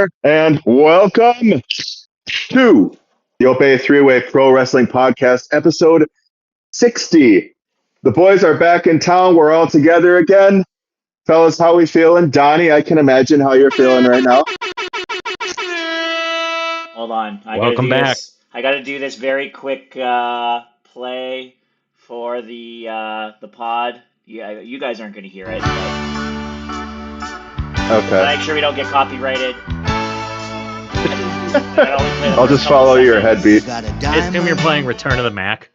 there, and welcome to the Ope-Eh Three-Way Pro Wrestling Podcast, episode 60. The boys are back in town. We're all together again. Fellas, how we feeling? Donnie, I can imagine how you're feeling right now. Hold on. Welcome back. I got to do this very quick play for the pod. Yeah, you guys aren't going to hear it. Okay. Make sure we don't get copyrighted. I'll just follow your headbeat. I assume you're playing Return of the Mac.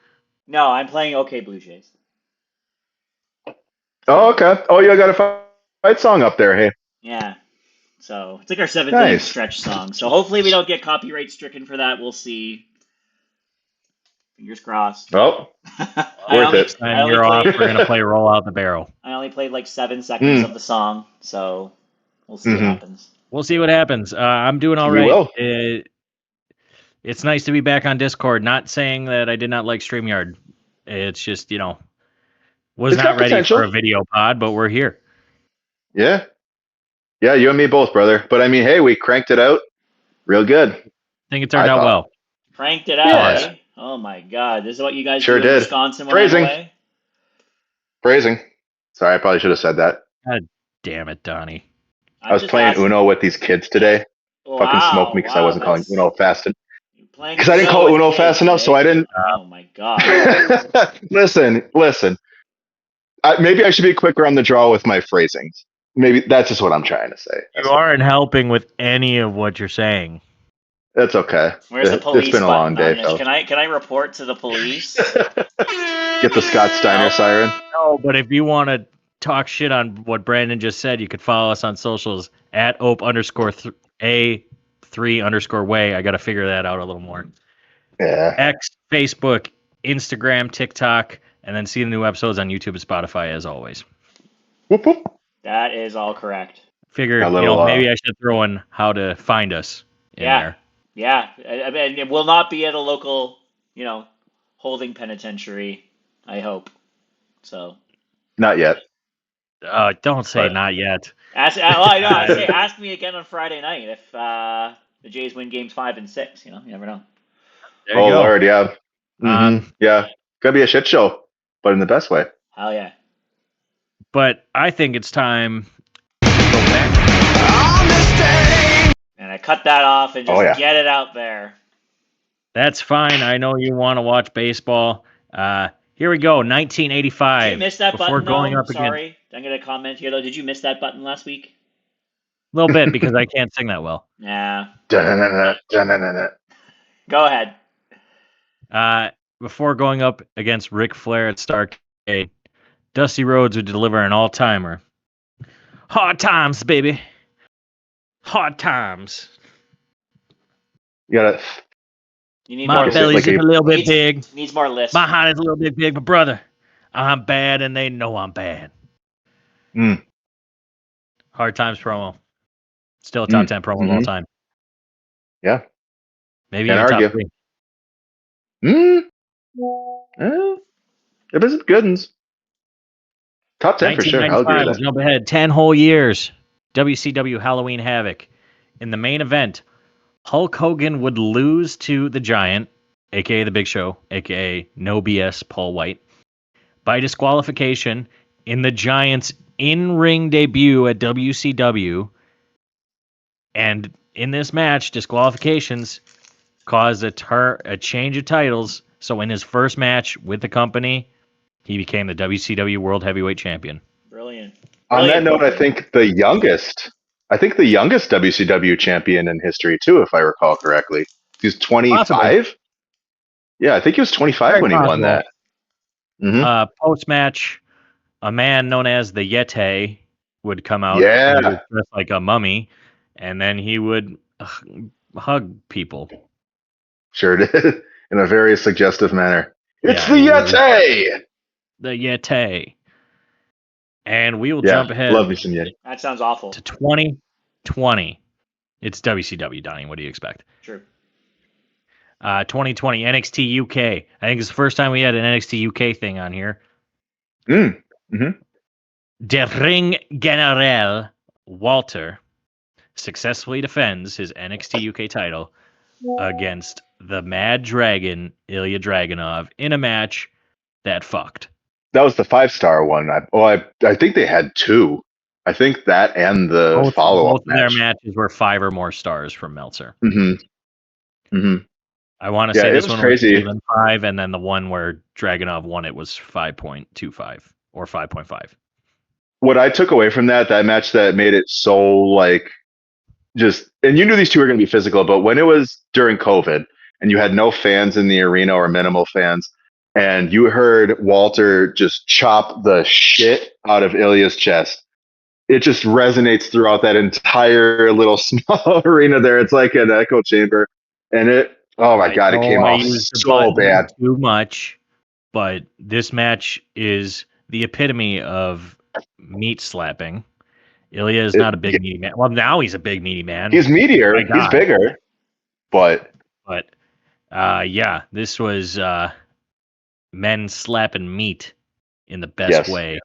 No, I'm playing OK Blue Jays. Oh, okay. Oh, you got a fight song up there, hey. Yeah. So it's like our 7th stretch song. So hopefully we don't get copyright stricken for that. We'll see. Fingers crossed. Oh, worth it. And you're off. We're going to play Roll Out the Barrel. I only played like 7 seconds of the song, so we'll see what happens. We'll see what happens. I'm doing all right. Will. It's nice to be back on Discord. Not saying that I did not like StreamYard. It's just, was It's not got ready potential. for a video pod, but we're here. Yeah. Yeah, you and me both, brother. But I mean, hey, we cranked it out real good. I think it turned out well. Cranked it out, Yes. eh? Oh my God. This is what you guys Sure do in did. Wisconsin when Phrasing. I'm away? Phrasing. Sorry, I probably should have said that. God damn it, Donnie. I was playing Uno with these kids today. Fucking smoked me because I wasn't calling Uno fast enough. Because I didn't call it Uno fast enough, so I didn't. Oh my God. Listen. Maybe I should be quicker on the draw with my phrasings. Maybe that's just what I'm trying to say. You aren't helping with any of what you're saying. That's okay. Where's the police? It's been a long day, Phil. Can I report to the police? Get the Scott Steiner siren. No, but if you want to talk shit on what Brandon just said, you could follow us on socials at Ope_A3_way. I got to figure that out a little more. Yeah. X, Facebook, Instagram, TikTok, and then see the new episodes on YouTube and Spotify as always. Whoop, whoop. That is all correct. Figure, maybe I should throw in how to find us in there. Yeah. I mean, it will not be at a local, holding penitentiary, I hope. So. Not yet. Don't say not yet. Ask me again on Friday night if the Jays win games 5 and 6. You never know. There you go. Lord, yeah. Yeah. Gonna be a shit show, but in the best way. Hell yeah. But I think it's time to go back. And I cut that off and just get it out there. That's fine. I know you want to watch baseball. Here we go. 1985. Did you miss that before button? Going up Sorry. Again. I'm going to comment here, though. Did you miss that button last week? A little bit because I can't sing that well. Yeah. Go Go ahead. Before going up against Ric Flair at Starrcade, Dusty Rhodes would deliver an all-timer. Hard times, baby. Hard times. You gotta. You need My more belly's a little bit big. Needs more lists. My heart is a little bit big, but brother, I'm bad and they know I'm bad. Hard times promo. Still a top 10 promo of all time. Yeah. Maybe Can't even argue. top 3. It was good ones. Top 10 for sure. I'll agree with that. Jump ahead 10 whole years. WCW Halloween Havoc. In the main event, Hulk Hogan would lose to the Giant, a.k.a. The Big Show, a.k.a. No BS Paul White, by disqualification in the Giant's in-ring debut at WCW. And in this match, disqualifications caused a change of titles. So in his first match with the company, he became the WCW World Heavyweight Champion. Brilliant. On that note, I think the youngest WCW champion in history too, if I recall correctly. He was 25. Possibly. Yeah, I think he was 25 Very when possible. he won that. Post-match, a man known as the Yeti would come out. Yeah. He was dressed like a mummy, and then he would hug people. Sure did. In a very suggestive manner. It's the Yeah, Yeti! The Yeti. And we will jump ahead. Love me some Yeti. That sounds awful. To 2020. It's WCW, Donnie. What do you expect? True. 2020 NXT UK. I think it's the first time we had an NXT UK thing on here. Mm-hmm. Der Ring General Walter successfully defends his NXT UK title against the Mad Dragon, Ilya Dragunov, in a match that fucked. That was the 5-star one. I think they had 2. I think that and the follow-up both of their matches were 5 or more stars from Meltzer. I want to say this one crazy. was even 5, and then the one where Dragunov won it was 5.25 or 5.5. What I took away from that match that made it so like just, and you knew these two were going to be physical, but when it was during COVID and you had no fans in the arena or minimal fans, and you heard Walter just chop the shit out of Ilya's chest, it just resonates throughout that entire little small arena there. It's like an echo chamber, and it, oh my God, it came off so bad. Too much, but this match is the epitome of meat slapping. Ilya is not a big meaty man. Well, now he's a big meaty man. He's meatier. He's bigger. But yeah, this was men slapping meat in the best way.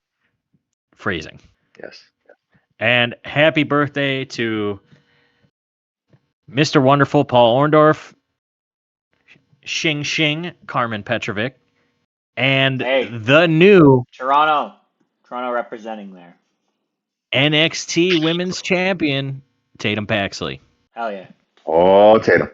Phrasing. Yes. And happy birthday to Mr. Wonderful Paul Orndorff, Shing Shing Carmen Petrovic, and the new Toronto representing there. NXT Women's Champion, Tatum Paxley. Hell yeah. Oh, Tatum.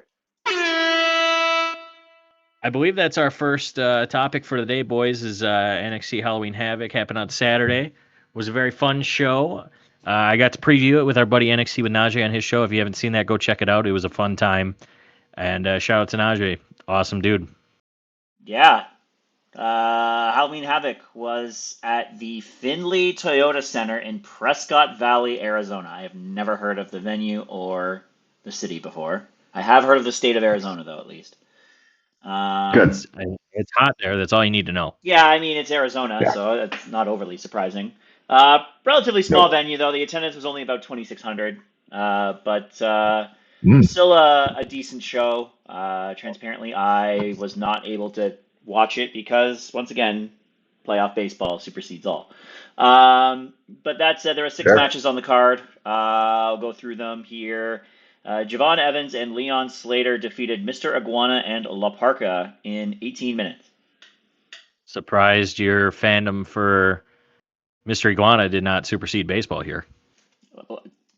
I believe that's our first topic for today, boys, is NXT Halloween Havoc. Happened on Saturday. It was a very fun show. I got to preview it with our buddy NXT with Najee on his show. If you haven't seen that, go check it out. It was a fun time. And shout out to Najee. Awesome dude. Yeah. Halloween Havoc was at the Findlay Toyota Center in Prescott Valley, Arizona. I have never heard of the venue or the city before. I have heard of the state of Arizona, though, at least. Good. It's hot there. That's all you need to know. Yeah, I mean, it's Arizona, so it's not overly surprising. Relatively small venue, though. The attendance was only about 2,600, but still a decent show. Transparently, I was not able to watch it because, once again, playoff baseball supersedes all. But that said, there were 6 matches on the card. I'll go through them here. Javon Evans and Leon Slater defeated Mr. Iguana and La Parka in 18 minutes. Surprised your fandom for Mr. Iguana did not supersede baseball here.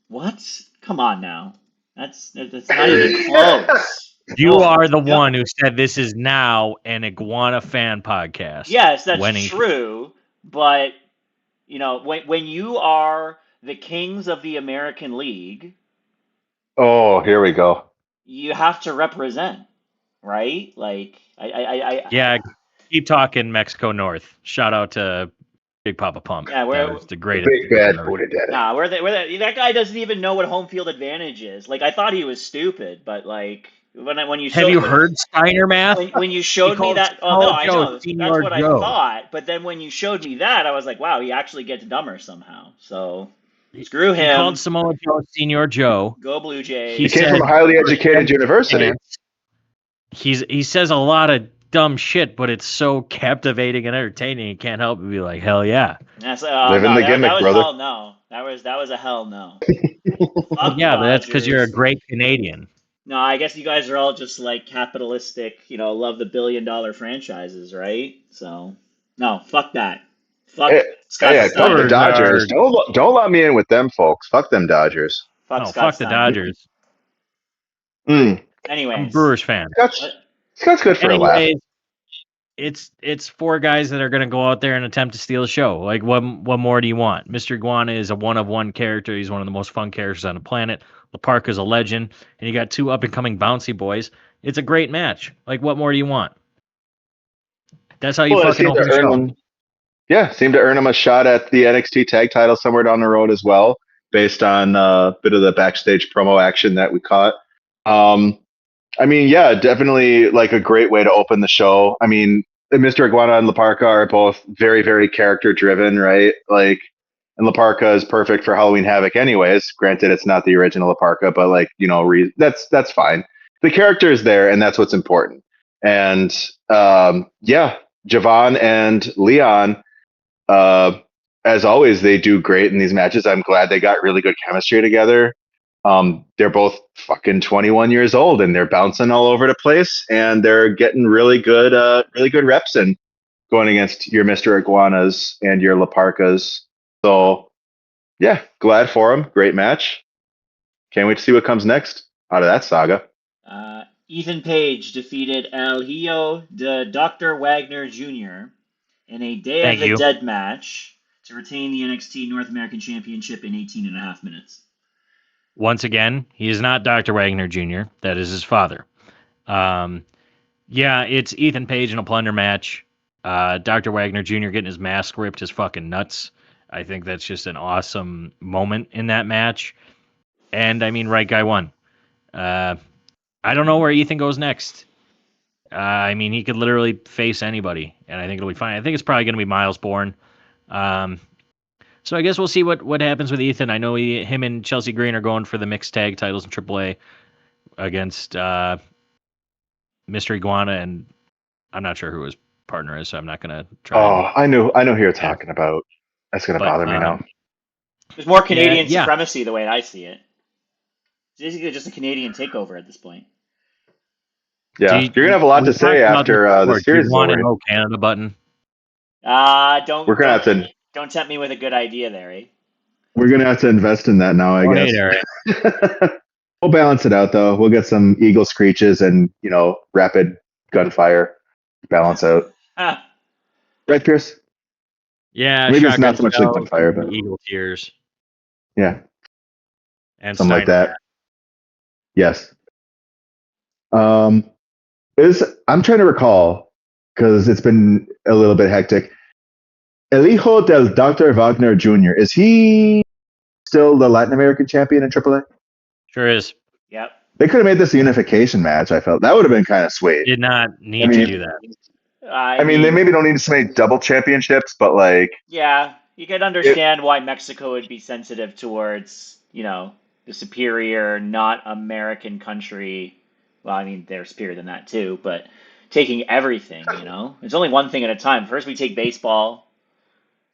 What? Come on now. That's not even close. You are the one who said this is now an Iguana fan podcast. Yes, that's true. But, you know, when you are the kings of the American League... Oh, here we go. You have to represent, right? Like, Yeah, keep talking Mexico North. Shout out to Big Papa Pump. Yeah, we're the greatest. Big bad Buddha Daddy. Nah, that guy doesn't even know what home field advantage is. Like, I thought he was stupid, but like when you have you heard Steiner math? When you showed me that, I know that's what I thought. But then when you showed me that, I was like, wow, he actually gets dumber somehow. So screw him. He called Samoa Joe Senior Joe. Go Blue Jays. He came from a highly educated university. He says a lot of dumb shit, but it's so captivating and entertaining. You can't help but be like, hell yeah. Living the gimmick, that was brother. Hell no. That was a hell no. Yeah, but that's because you're a great Canadian. No, I guess you guys are all just like capitalistic, love the billion-dollar franchises, right? So, no, fuck that. Fuck the Dodgers. Don't let me in with them folks. Fuck them Dodgers. Fuck the Dodgers. Anyways. I'm a Brewers fan. Scott's good for a laugh. It's 4 guys that are going to go out there and attempt to steal the show. Like, what more do you want? Mr. Iguana is a one-of-one character. He's one of the most fun characters on the planet. La Parka's a legend. And you got 2 up-and-coming bouncy boys. It's a great match. Like, what more do you want? That's how you fucking open the show. Seemed to earn him a shot at the NXT tag title somewhere down the road as well, based on a bit of the backstage promo action that we caught. I mean, yeah, definitely like a great way to open the show. I mean, Mr. Iguana and La Parka are both very, very character driven, right? Like, and La Parka is perfect for Halloween Havoc anyways. Granted, it's not the original La Parka, but like, that's fine. The character is there, and that's what's important. And Javon and Leon, as always, they do great in these matches. I'm glad they got really good chemistry together. They're both fucking 21 years old, and they're bouncing all over the place, and they're getting really good reps in going against your Mr. Iguanas and your Laparcas. So, yeah, glad for them. Great match. Can't wait to see what comes next out of that saga. Ethan Page defeated El Hijo de Dr. Wagner Jr. in a Day of the Dead match to retain the NXT North American Championship in 18 and a half minutes. Once again, he is not Dr. Wagner Jr. That is his father. Yeah, it's Ethan Page in a plunder match. Dr. Wagner Jr. getting his mask ripped is fucking nuts. I think that's just an awesome moment in that match. And I mean, right guy won. I don't know where Ethan goes next. I mean, he could literally face anybody, and I think it'll be fine. I think it's probably going to be Miles Bourne. So I guess we'll see what happens with Ethan. I know him and Chelsea Green are going for the mixed tag titles in AAA against Mystery Iguana, and I'm not sure who his partner is, so I'm not going to try. Oh, I know who you're talking about. That's going to bother me now. There's more Canadian supremacy the way I see it. It's basically just a Canadian takeover at this point. Yeah, you're going to have a lot to say after the series is over. No Canada button. Don't tempt me with a good idea there, eh? We're going to have to invest in that now, I guess. We'll balance it out, though. We'll get some eagle screeches and, rapid gunfire. Balance out. Right, Pierce? Yeah, maybe it's not so much like gunfire, but eagle tears. Yeah. And something like that. Yes. I'm trying to recall, because it's been a little bit hectic. El Hijo del Dr. Wagner Jr., is he still the Latin American champion in AAA? Sure is. Yep. They could have made this a unification match, I felt. That would have been kind of sweet. Did not need to do that. I mean, they maybe don't need to make double championships, but like... Yeah, you could understand why Mexico would be sensitive towards, the superior, not American country. Well, I mean, they're superior than that too, but taking everything, It's only one thing at a time. First we take baseball,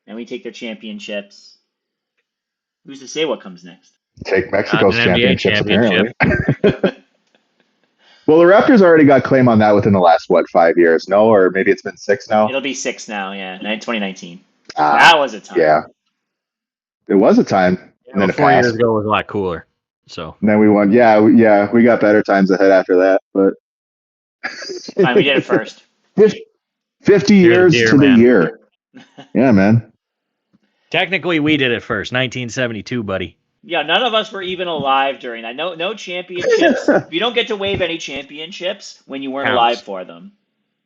then we take their championships. Who's to say what comes next? Take Mexico's championships, apparently. Well, the Raptors already got claim on that within the last, 5 years? No, or maybe it's been 6 now? It'll be 6 now, yeah. 2019. That was a time. Yeah. It was a time. And then 4 years ago was a lot cooler. So. And then we won. Yeah, we got better times ahead after that. But fine, we did it first. 50 years to the year. Yeah, man. Technically, we did it first. 1972, buddy. Yeah, none of us were even alive during that. No championships. You don't get to wave any championships when you weren't alive for them.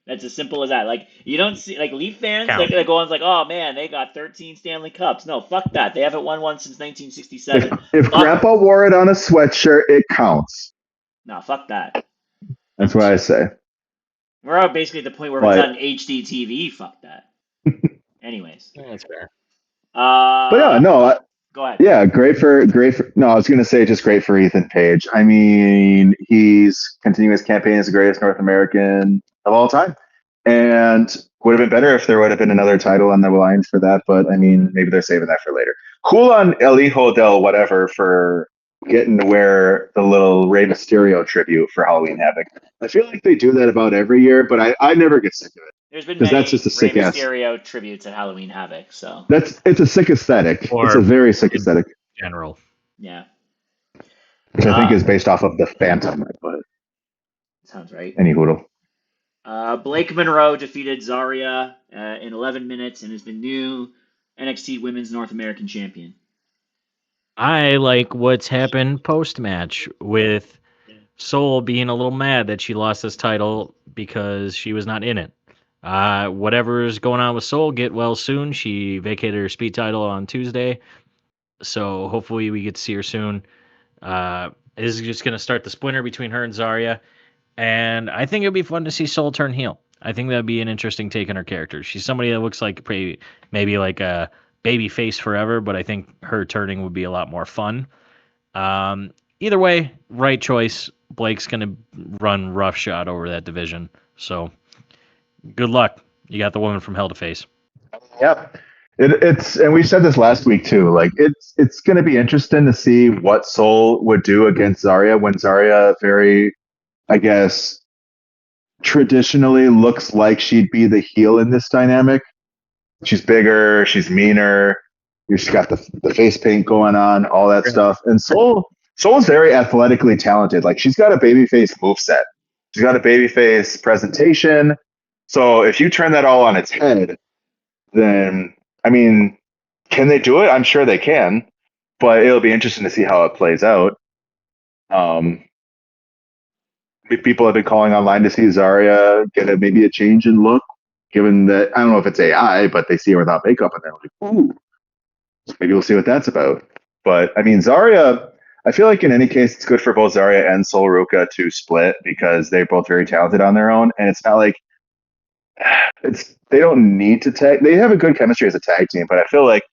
That's as simple as that. Like, you don't see, like, Leaf fans, they're going like, oh, man, they got 13 Stanley Cups. No, fuck that. They haven't won one since 1967. If Grandpa wore it on a sweatshirt, it counts. No, fuck that. That's what I say. We're basically at the point where it's on HD TV. Fuck that. Anyways. Yeah, that's fair. But yeah, no. Go ahead. Yeah, great for. No, I was going to say just great for Ethan Page. I mean, he's continuing his campaign as the greatest North American of all time, and would have been better if there would have been another title on the line for that. But I mean, maybe they're saving that for later. Cool on El Hijo del whatever for getting to wear the little Rey Mysterio tribute for Halloween Havoc. I feel like they do that about every year, but I never get sick of it. There's been many that's just a sick Rey Mysterio tributes at Halloween Havoc, so it's a sick aesthetic. It's a very sick aesthetic. General. Yeah. Which I think is based off of the Phantom, but sounds right. Any hoodle. Blake Monroe defeated Zarya in 11 minutes and is the new NXT Women's North American Champion. I like what's happened post-match with Soul being a little mad that she lost this title because she was not in it. Whatever's going on with Soul, get well soon. She vacated her speed title on Tuesday, so hopefully we get to see her soon. This is just going to start the splinter between her and Zarya, and I think it'll be fun to see Soul turn heel. I think that'd be an interesting take on her character. She's somebody that looks like maybe like a baby face forever, but I think her turning would be a lot more fun. Either way, right choice. Blake's going to run roughshod over that division, so good luck. You got the woman from hell to face. Yep. It's and we said this last week too. Like it's going to be interesting to see what Sol would do against Zarya when Zarya very, I guess, traditionally looks like she'd be the heel in this dynamic. She's bigger, she's meaner. She's got the face paint going on, all that stuff. And Sol's very athletically talented. Like she's got a babyface moveset. She's got a babyface presentation. So if you turn that all on its head, then I mean, can they do it? I'm sure they can, but it'll be interesting to see how it plays out. Um, People have been calling online to see Zarya get maybe a change in look, given that I don't know if it's AI, but they see her without makeup and they're like, ooh, maybe we'll see what that's about. But I mean, Zarya, I feel like in any case, it's good for both Zarya and Sol Ruka to split because they're both very talented on their own, and it's not like they don't need to tag. They have a good chemistry as a tag team, but I feel like,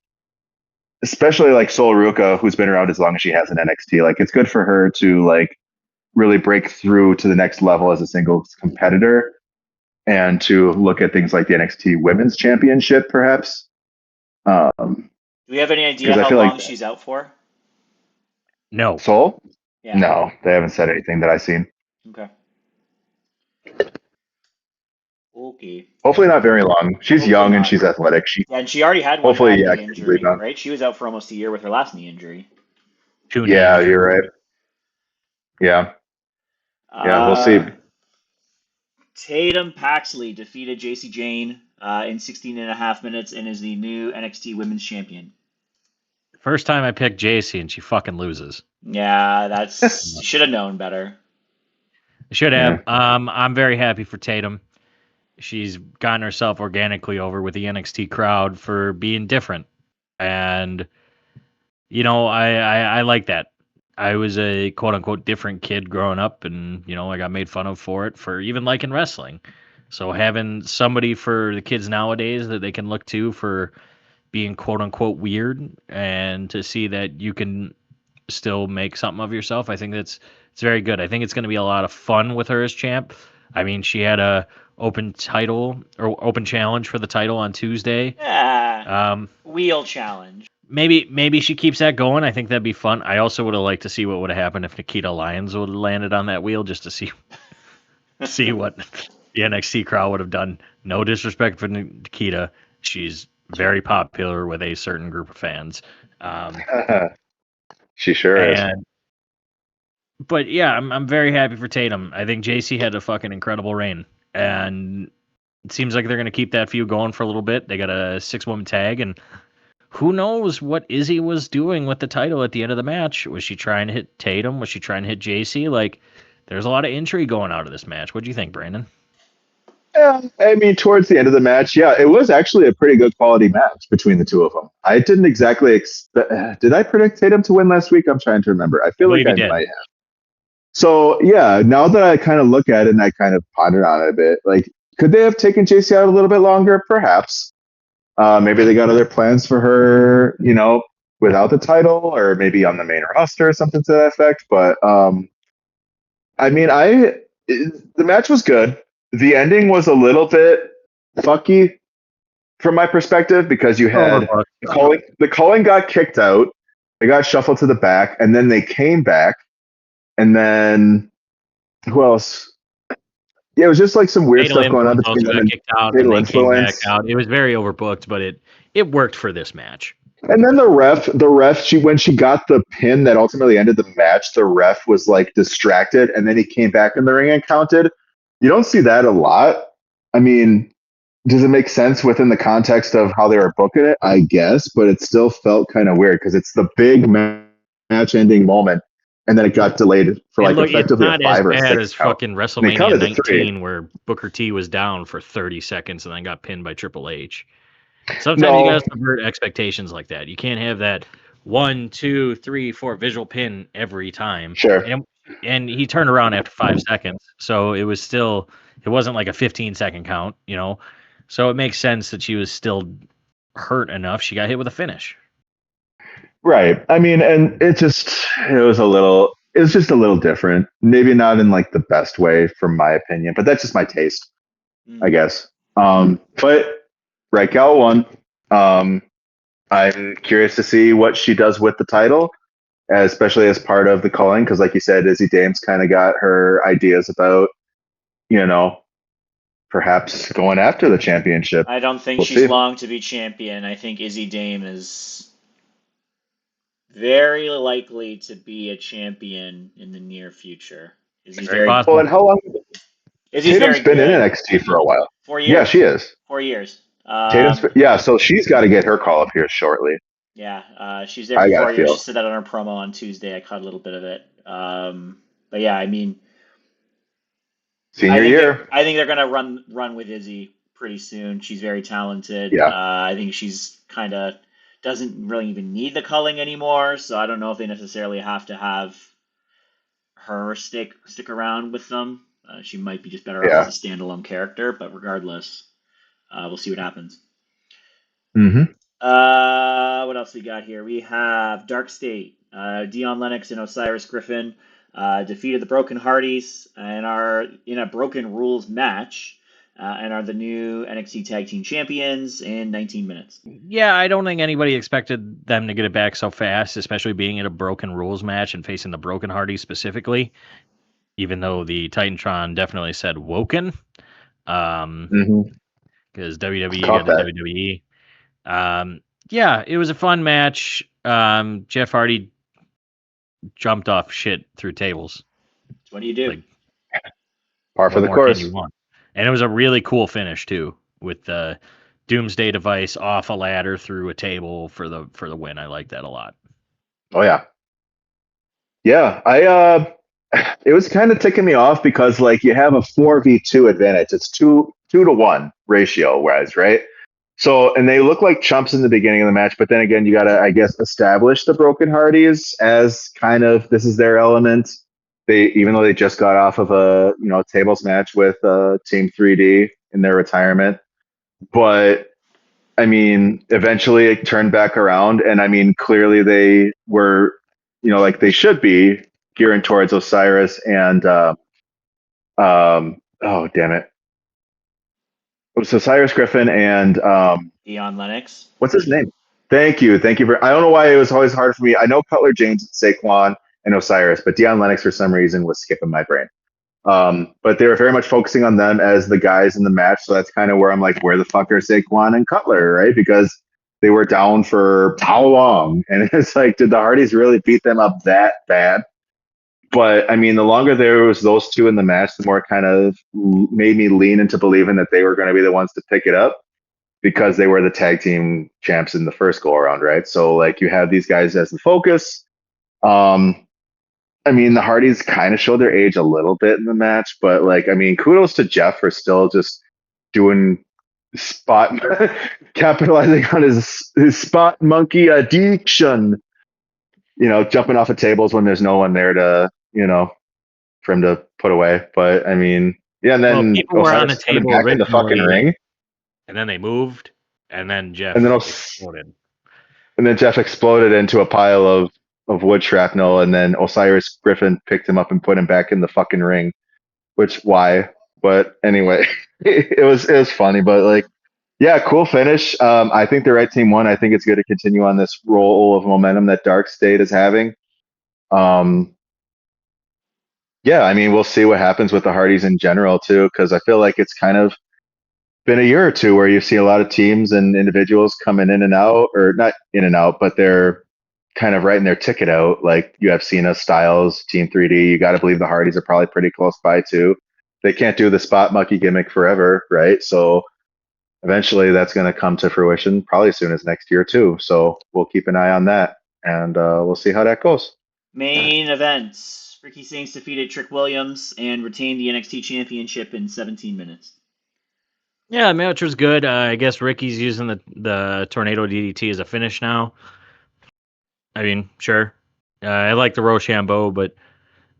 especially like Sol Ruka, who's been around as long as she has in NXT, like it's good for her to like really break through to the next level as a singles competitor and to look at things like the NXT Women's Championship, perhaps. Do we have any idea how long she's out for? No. Sol? Yeah. No, they haven't said anything that I've seen. Okay. Hopefully not very long. She's young and she's athletic. And she already had one bad knee injury, right? She was out for almost a year with her last knee injury. Yeah, you're right. Yeah. Yeah, we'll see. Tatum Paxley defeated JC Jane in 16 and a half minutes and is the new NXT Women's Champion. First time I picked JC and she fucking loses. Yeah, that's should have known better. Should have. Yeah. I'm very happy for Tatum. She's gotten herself organically over with the NXT crowd for being different. And, you know, I like that. I was a quote-unquote different kid growing up, and, you know, I got made fun of for it, for even liking wrestling. So having somebody for the kids nowadays that they can look to for being quote-unquote weird, and to see that you can still make something of yourself, I think it's very good. I think it's going to be a lot of fun with her as champ. I mean, she had a open challenge for the title on Tuesday. Yeah. Wheel challenge. Maybe she keeps that going. I think that'd be fun. I also would have liked to see what would have happened if Nikita Lyons would have landed on that wheel, just to see what the NXT crowd would have done. No disrespect for Nikita. She's very popular with a certain group of fans. She sure is. But yeah, I'm very happy for Tatum. I think JC had a fucking incredible reign, and it seems like they're going to keep that feud going for a little bit. They got a 6-woman tag, and who knows what Izzy was doing with the title at the end of the match? Was she trying to hit Tatum? Was she trying to hit JC? Like, there's a lot of intrigue going out of this match. What do you think, Brandon? Yeah, I mean, towards the end of the match, yeah, it was actually a pretty good quality match between the two of them. I didn't exactly expect. Did I predict Tatum to win last week? I'm trying to remember. I feel like I might have. So yeah, now that I kind of look at it and I kind of ponder on it a bit, like, could they have taken JC out a little bit longer? Perhaps. Maybe they got other plans for her, you know, without the title, or maybe on the main roster or something to that effect. But I mean, the match was good. The ending was a little bit fucky from my perspective, because you had the calling got kicked out, they got shuffled to the back, and then they came back, and then who else? Yeah, it was just like some weird stuff going on between them. Kicked out, and they came back out. It was very overbooked, but it worked for this match. And then the ref, when she got the pin that ultimately ended the match, the ref was like distracted, and then he came back in the ring and counted. You don't see that a lot. I mean, does it make sense within the context of how they were booking it? I guess, but it still felt kind of weird because it's the big match-ending moment, and then it got delayed for effectively a 5 or 6. It's not as bad as fucking WrestleMania 19, where Booker T was down for 30 seconds and then got pinned by Triple H. Sometimes you gotta subvert expectations like that. You can't have that 1, 2, 3, 4 visual pin every time. Sure. And he turned around after 5 seconds, so it wasn't like a 15-second count, you know. So it makes sense that she was still hurt enough. She got hit with a finish. Right. I mean, and it was just a little different. Maybe not in like the best way, from my opinion, but that's just my taste, I guess. But Right Gal won. I'm curious to see what she does with the title, especially as part of the calling, because like you said, Izzy Dame's kind of got her ideas about, perhaps going after the championship. I don't think We'll she's see. long to be champion. I think Izzy Dame is very likely to be a champion in the near future. Izzy's Very very Well, possible. and how long? Izzy's Tatum's very been in good. NXT for a while. 4 years. Yeah, she is. 4 years. So she's got to get her call up here shortly. Yeah, she's there I for got 4 to years. She feel. said that on her promo on Tuesday. I caught a little bit of it. But yeah, I mean, Senior year. I think they're gonna run with Izzy pretty soon. She's very talented. Yeah. I think she's kind of doesn't really even need the culling anymore. So I don't know if they necessarily have to have her stick around with them. She might be just better off as Yeah. a standalone character. But regardless, we'll see what happens. Mm-hmm. What else we got here? We have Dark State, Dion Lennox and Osiris Griffin defeated the Broken Hardys and are in a Broken Rules match and are the new NXT Tag Team Champions in 19 minutes. Yeah, I don't think anybody expected them to get it back so fast, especially being in a Broken Rules match and facing the Broken Hardys specifically. Even though the Titantron definitely said Woken, because WWE got the WWE. Yeah, it was a fun match. Jeff Hardy jumped off shit through tables. What do you do? Like, Par for the more course. can you want? And it was a really cool finish too, with the Doomsday device off a ladder through a table for the win. I like that a lot. Oh yeah. Yeah, it was kind of ticking me off because like you have a 4v2 advantage. It's 2-to-1 ratio wise, right? So, and they look like chumps in the beginning of the match, but then again, you got to, I guess, establish the Broken Hardys as kind of this is their element. Even though they just got off of a tables match with Team 3D in their retirement, but I mean, eventually it turned back around, and I mean, clearly they were, like they should be gearing towards Osiris and oh damn it, was Osiris Griffin and Dion Lennox. what's his name? Thank you. I don't know why it was always hard for me. I know Cutler James, Saquon, and Osiris, but Dion Lennox for some reason was skipping my brain. But they were very much focusing on them as the guys in the match, so that's kind of where I'm like, where the fuck are Saquon and Cutler, right? Because they were down for how long? And it's like, did the Hardys really beat them up that bad? But I mean, the longer there was those two in the match, the more it kind of made me lean into believing that they were going to be the ones to pick it up because they were the tag team champs in the first go around, right? So like you have these guys as the focus. I mean, the Hardys kind of showed their age a little bit in the match, but like, I mean, kudos to Jeff for still just doing spot, capitalizing on his spot monkey addiction. Jumping off of tables when there's no one there to, for him to put away. But I mean, yeah, and then people were on the table back in the fucking ring, and then they moved, and then Jeff and then exploded. And then Jeff exploded into a pile of wood shrapnel, and then Osiris Griffin picked him up and put him back in the fucking ring. Which why? But anyway, it was funny, but like, yeah, cool finish. I think the right team won. I think it's good to continue on this roll of momentum that Dark State is having. Yeah, I mean, we'll see what happens with the Hardys in general too, because I feel like it's kind of been a year or two where you see a lot of teams and individuals coming in and out, or not in and out, but they're kind of writing their ticket out. Like you have Cena, Styles, Team 3D. You got to believe the Hardys are probably pretty close by too. They can't do the spot monkey gimmick forever, right? So eventually that's going to come to fruition, probably as soon as next year too. So we'll keep an eye on that, and we'll see how that goes. Main events. Ricky Saints defeated Trick Williams and retained the NXT Championship in 17 minutes. Yeah, the match was good. I guess Ricky's using the Tornado DDT as a finish now. I mean, sure. I like the Rochambeau, but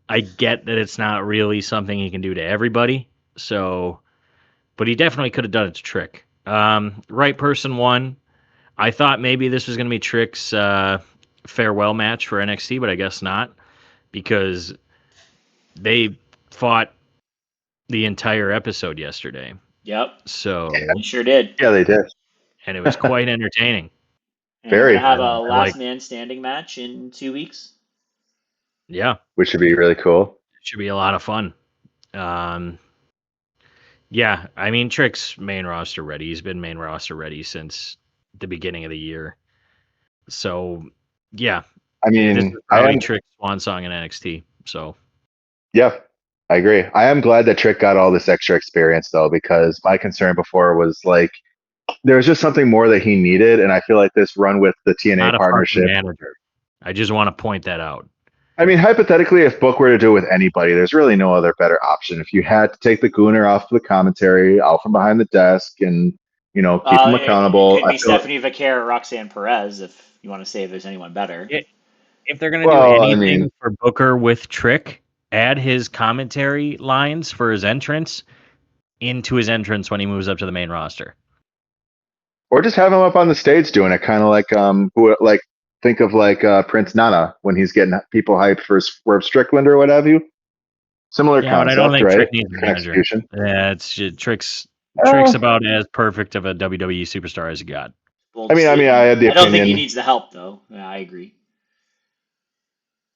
I get that it's not really something he can do to everybody. So, but he definitely could have done it to Trick. Right person won. I thought maybe this was going to be Trick's farewell match for NXT, but I guess not, because they fought the entire episode yesterday. Yep. So They sure did. Yeah, they did. And it was quite entertaining. And we're Very. gonna have a I last man standing match in 2 weeks. Yeah, Which should be really cool. it should be a lot of fun. Yeah, I mean, Trick's main roster ready. He's been main roster ready since the beginning of the year. So, yeah, I this mean, is probably Trick's swan song in NXT. So, yeah, I agree. I am glad that Trick got all this extra experience though, because my concern before was like there was just something more that he needed, and I feel like this run with the TNA not a fucking partnership. manager. I just want to point that out. I mean, hypothetically, if Book were to do it with anybody, there's really no other better option. If you had to take the Gooner off the commentary, out from behind the desk, and keep him It accountable, could I be feel. Stephanie Vaquer or Roxanne Perez if you want to say if there's anyone better. If they're gonna do Well, I anything mean, for Booker with Trick, add his commentary lines for his entrance into his entrance when he moves up to the main roster. or just have him up on the stage doing it, kind of like think of like Prince Nana when he's getting people hyped for Swerve Strickland or what have you. Similar Yeah, but I don't concept, think right? Trick needs a Different manager. execution. Yeah, it's just, Trick's Oh, about as perfect of a WWE superstar as you got. Bold I mean, I statement. had the I don't think he opinion. needs the help though. Yeah, I agree.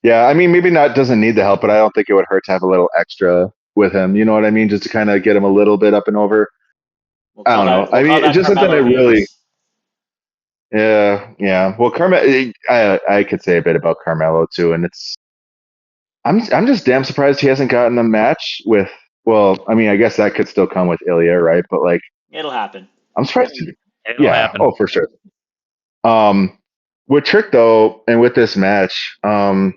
Yeah, I mean, maybe not doesn't need the help, but I don't think it would hurt to have a little extra with him. You know what I mean? Just to kind of get him a little bit up and over. We'll I call don't know. that I mean, it's just something I Carmelo really. Hayes. Yeah. Well, I could say a bit about Carmelo too, and I'm just damn surprised he hasn't gotten a match with. Well, I mean, I guess that could still come with Ilya, right? But like, It'll happen. I'm surprised. It'll Yeah. happen. Oh, for sure. With Trick though, and with this match, how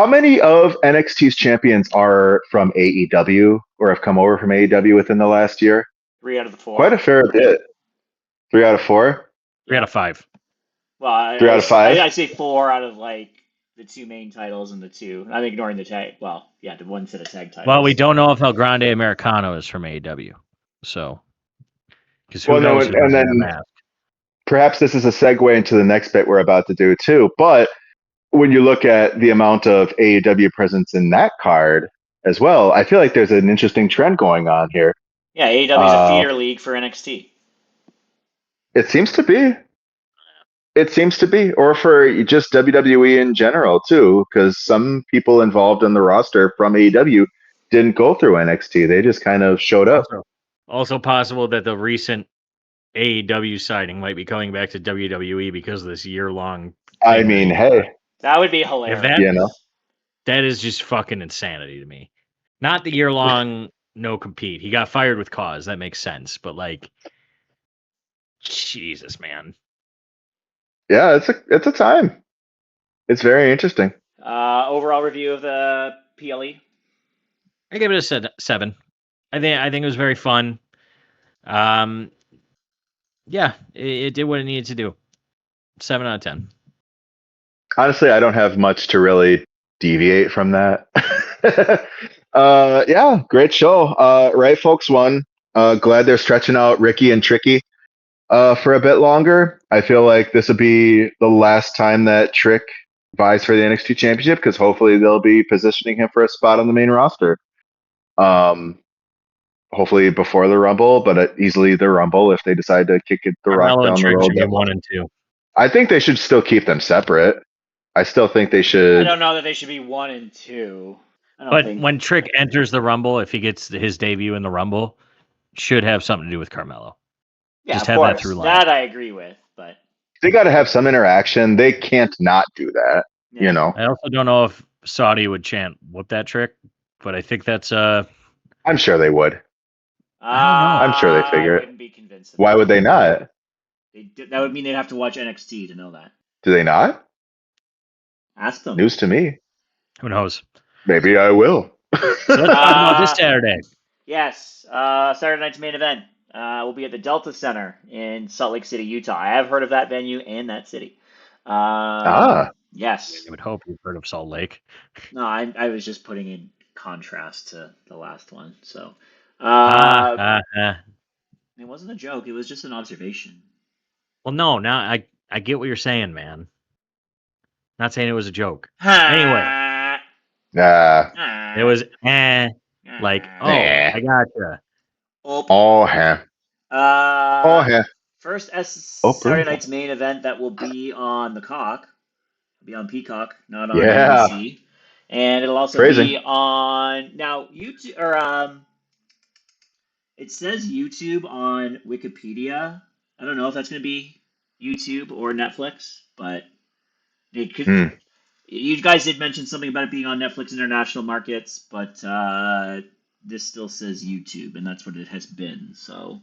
many of NXT's champions are from AEW or have come over from AEW within the last year? 3 out of the 4. Quite a fair bit. 3 out of 4. 3 out of 5. Well, 3 out of 5. I say 4 out of like the 2 main titles and the 2. I'm ignoring the tag. Well, yeah, the 1 set of tag titles. Well, we don't know if El Grande Americano is from AEW, so because who Well, no, knows who's and wearing that then mask. perhaps this is a segue into the next bit we're about to do too. But when you look at the amount of AEW presence in that card as well, I feel like there's an interesting trend going on here. Yeah, AEW is a feeder league for NXT. It seems to be. It seems to be, or for just WWE in general too, because some people involved in the roster from AEW didn't go through NXT. They just kind of showed up. Also possible that the recent AEW signing might be coming back to WWE because of this year-long. I mean, hey, that would be hilarious. That is just fucking insanity to me. Not the year-long no compete. He got fired with cause. That makes sense. But like, Jesus, man. Yeah, it's a time. It's very interesting. Overall review of the PLE. I give it a 7. I think it was very fun. Yeah, it did what it needed to do. 7 out of 10. Honestly, I don't have much to really deviate from that. Yeah, great show. Right, folks won. Glad they're stretching out Ricky and Tricky for a bit longer. I feel like this will be the last time that Trick vies for the NXT Championship because hopefully they'll be positioning him for a spot on the main roster. Hopefully before the Rumble, but easily the Rumble if they decide to kick the rock down the road. Should be 1 and 2. I think they should still keep them separate. I still think they should. I don't know that they should be 1 and 2. But when Trick enters the Rumble, if he gets his debut in the Rumble, should have something to do with Carmelo. Yeah, just of have course. that through line. That I agree with, but they got to have some interaction. They can't not do that. Yeah. You know. I also don't know if Saudi would chant "whoop that Trick," but I think that's I'm sure they would. I don't know. I'm sure they figure I it. wouldn't be convinced. Why would they not? That would mean they'd have to watch NXT to know that. Do they not? Ask them. News to me. Who knows? Maybe I will. So let's talk about this Saturday. Yes, Saturday night's main event will be at the Delta Center in Salt Lake City, Utah. I have heard of that venue and that city. Yes. I would hope you've heard of Salt Lake. No, I was just putting in contrast to the last one. So, it wasn't a joke. It was just an observation. Well, no, now I get what you're saying, man. Not saying it was a joke. Anyway. It was like, oh, I gotcha. Oh, yeah. Oh, yeah. First Saturday Brutal. night's main event that will be on the Cock. It'll be on Peacock, not on Yeah. NBC. And it'll also Phrasing. be on now YouTube or it says YouTube on Wikipedia. I don't know if that's going to be YouTube or Netflix, but it could. You guys did mention something about it being on Netflix international markets, but this still says YouTube, and that's what it has been. So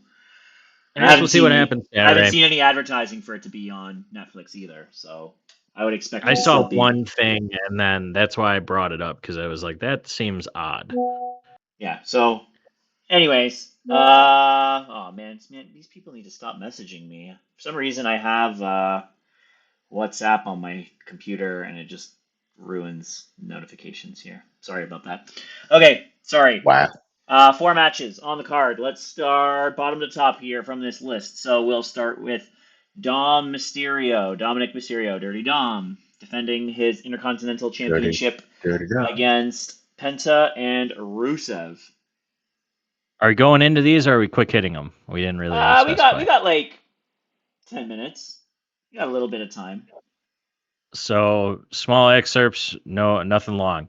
I I guess haven't we'll see what seen happens I haven't Saturday. seen any advertising for it to be on Netflix either. So I would expect it I to saw still be. one thing, and then that's why I brought it up because I was like, that seems odd. Yeah. So, anyways, oh man, these people need to stop messaging me. For some reason, I have WhatsApp on my computer, and it just ruins notifications here. Sorry about that. Okay, sorry. Wow. 4 matches on the card. Let's start bottom to top here from this list. So we'll start with Dominic Mysterio, Dirty Dom, defending his Intercontinental Championship Dirty Dom. against Penta and Rusev. Are we going into these, or are we quick hitting them? We didn't really specify. We got like 10 minutes. We got a little bit of time. So small excerpts, nothing long.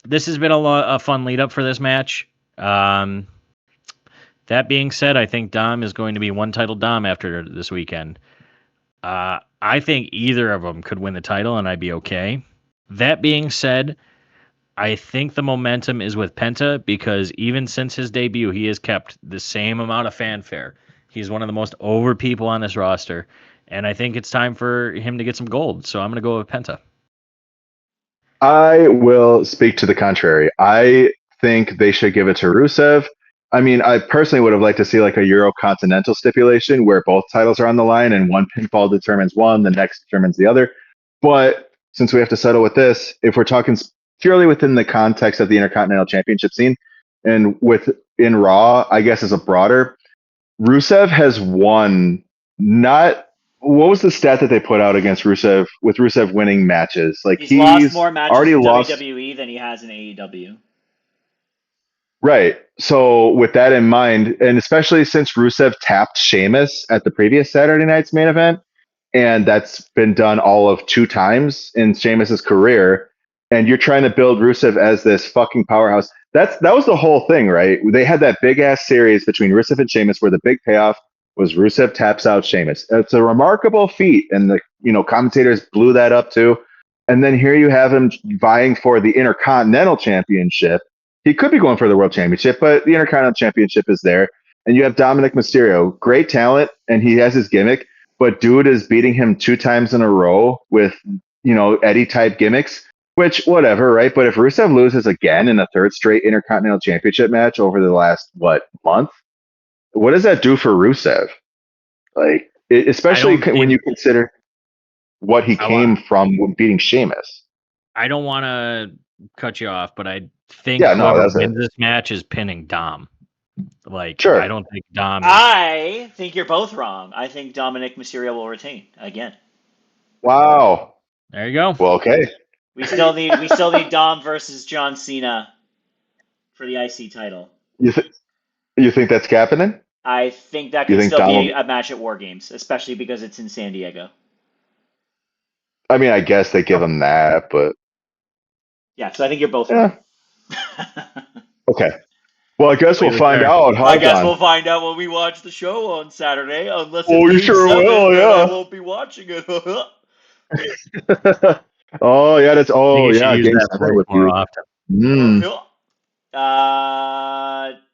This has been a fun lead up for this match. That being said, I think Dom is going to be one title Dom after this weekend. I think either of them could win the title, and I'd be okay. That being said, I think the momentum is with Penta because even since his debut, he has kept the same amount of fanfare. He's one of the most over people on this roster, and I think it's time for him to get some gold. So I'm going to go with Penta. I will speak to the contrary. I think they should give it to Rusev. I mean, I personally would have liked to see like a Euro-Continental stipulation where both titles are on the line and one pinfall determines one, the next determines the other. But since we have to settle with this, if we're talking purely within the context of the Intercontinental Championship scene and in Raw, I guess as a broader, Rusev has won not what was the stat that they put out against Rusev with Rusev winning matches? Like He's lost he's more matches already in lost. WWE than he has in AEW. Right. So with that in mind, and especially since Rusev tapped Sheamus at the previous Saturday night's main event, and that's been done all of 2 times in Sheamus's career, and you're trying to build Rusev as this fucking powerhouse. That was the whole thing, right? They had that big ass series between Rusev and Sheamus where the big payoff was Rusev taps out Sheamus. It's a remarkable feat, and the commentators blew that up too. And then here you have him vying for the Intercontinental Championship. He could be going for the World Championship, but the Intercontinental Championship is there. And you have Dominic Mysterio, great talent, and he has his gimmick, but dude is beating him 2 times in a row with, Eddie type gimmicks, which whatever, right? But if Rusev loses again in a 3rd straight Intercontinental Championship match over the last, month, what does that do for Rusev? Like, especially when you consider what he came from when beating Sheamus. I don't want to cut you off, but I think Yeah, no, whoever that's wins it. this match is pinning Dom. Like, Sure. I don't think Dom. I think you're both wrong. I think Dominic Mysterio will retain again. Wow. There you go. Well, okay. We still need Dom versus John Cena for the IC title. You think that's happening? I think that You could think still Dom be a match at War Games, especially because it's in San Diego. I mean, I guess they give him that, but yeah. So I think you're both yeah. right. Okay. Well, I guess we'll find out. I guess we'll find out when we watch the show on Saturday, unless it's you sure 7, will, then I yeah. won't be watching it. Oh yeah, that's Use Game that 7 with more you. often.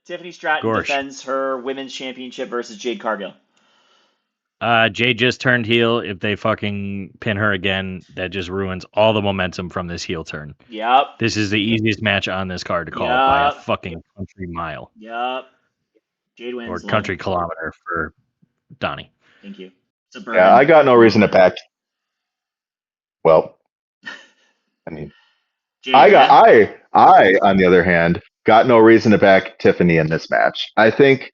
Tiffany Stratton defends her women's championship versus Jade Cargill. Jade just turned heel. If they fucking pin her again, that just ruins all the momentum from this heel turn. Yep. This is the easiest match on this card to call by a fucking country mile. Yep. Jade wins. Or country kilometer for Donny. Thank you. Yeah, I got no reason to back. Well, I mean, I on the other hand got no reason to back Tiffany in this match. I think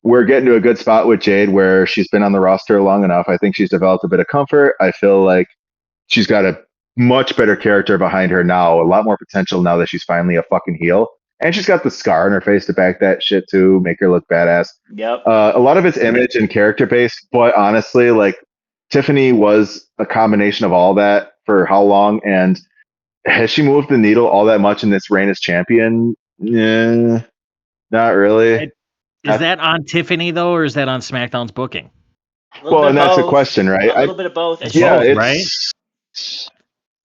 we're getting to a good spot with Jade where she's been on the roster long enough. I think she's developed a bit of comfort. I feel like she's got a much better character behind her now, a lot more potential now that she's finally a fucking heel. And she's got the scar on her face to back that shit too, make her look badass. Yep. A lot of it's image and character based, but honestly, like Tiffany was a combination of all that for how long, and has she moved the needle all that much in this reign as champion? Yeah, not really. Is that on Tiffany though, or is that on SmackDown's booking? A little bit And of that's a both. question, right? A little bit of both. And Yeah, both, it's.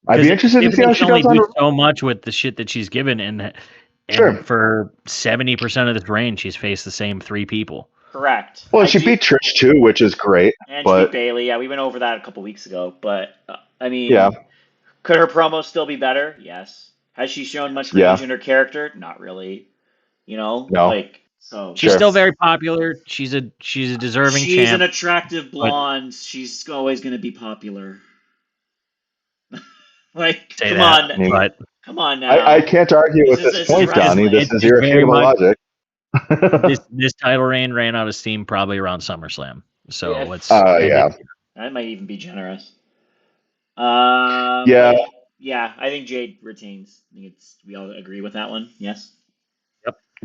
right? I'd be interested to see Tiffany how can she only does on. do so much with the shit that she's given, and Sure. for 70% of this reign, she's faced the same 3 people. correct. Well, she beat Trish too, which is great. And but she beat Bailey. Yeah, we went over that a couple weeks ago. But I mean, yeah, could her promo still be better? Yes. Has she shown much Yeah. range in her character? Not really. You know, No. like so. She's Sure. still very popular. She's a deserving She's champ. an attractive blonde. She's always going to be popular. Like, Say come that, on, but come on now. I can't argue with This this is point, Donnie. This it's is very irrefutable much- logic. this title reign ran out of steam probably around SummerSlam. So Yeah. let's. Yeah. That might even be generous. Yeah. Yeah, I think Jade retains. I think we all agree with that one. Yes.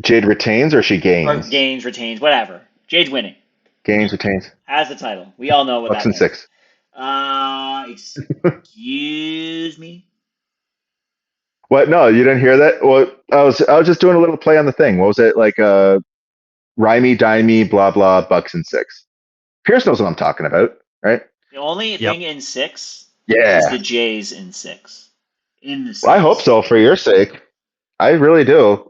Jade retains or she Or gains? gains, retains, whatever. Jade's winning. Gains, retains. Has the title. We all know what Bucks that and means. 6. Excuse me. What? No, you didn't hear that? Well, I was just doing a little play on the thing. What was it like? Rhymey, dimey, blah blah. Bucks and 6. Pierce knows what I'm talking about, right? The only thing in 6 Yeah. is the J's in 6. In the 6. Well, I hope so for your sake. I really do.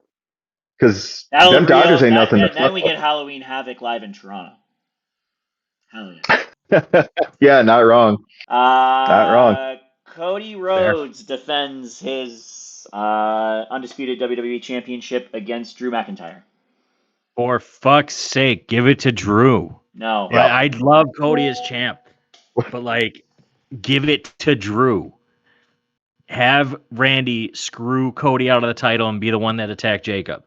Because them Dodgers ain't nothing. Then we get Halloween Havoc live in Toronto. Hell yeah. Yeah, not wrong. Not wrong. Cody Rhodes defends his undisputed WWE Championship against Drew McIntyre. For fuck's sake, give it to Drew. No. Yeah. I'd love Cody as champ, but like, give it to Drew. Have Randy screw Cody out of the title and be the one that attacked Jacob.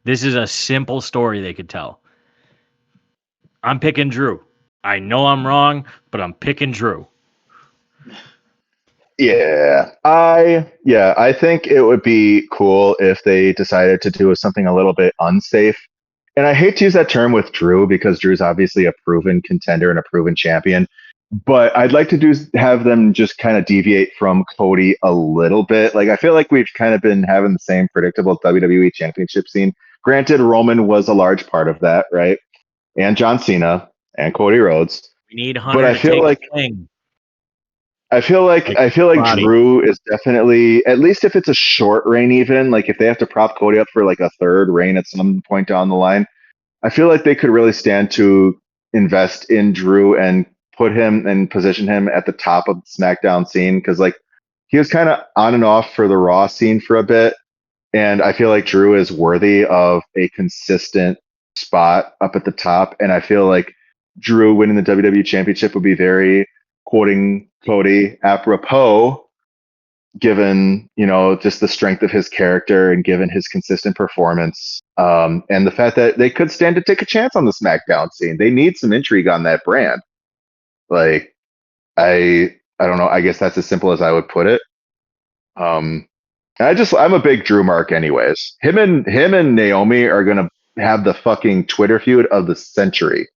This is a simple story they could tell. I'm picking Drew. I know I'm wrong, but I'm picking Drew. Yeah, I think it would be cool if they decided to do something a little bit unsafe. And I hate to use that term with Drew because Drew's obviously a proven contender and a proven champion. But I'd like to have them just kind of deviate from Cody a little bit. Like I feel like we've kind of been having the same predictable WWE championship scene. Granted, Roman was a large part of that, right? And John Cena and Cody Rhodes. We need Hunter But I to feel take like a swing. I feel like body. Drew is definitely, at least if it's a short reign, even like if they have to prop Cody up for like a third reign at some point down the line, I feel like they could really stand to invest in Drew and put him and position him at the top of the SmackDown scene because like he was kind of on and off for the Raw scene for a bit, and I feel like Drew is worthy of a consistent spot up at the top, and I feel like Drew winning the WWE Championship would be very, quoting Cody, apropos, given just the strength of his character and given his consistent performance, and the fact that they could stand to take a chance on the SmackDown scene. They need some intrigue on that brand. Like I don't know. I guess that's as simple as I would put it. I'm a big Drew mark, anyways. Him and Naomi are gonna have the fucking Twitter feud of the century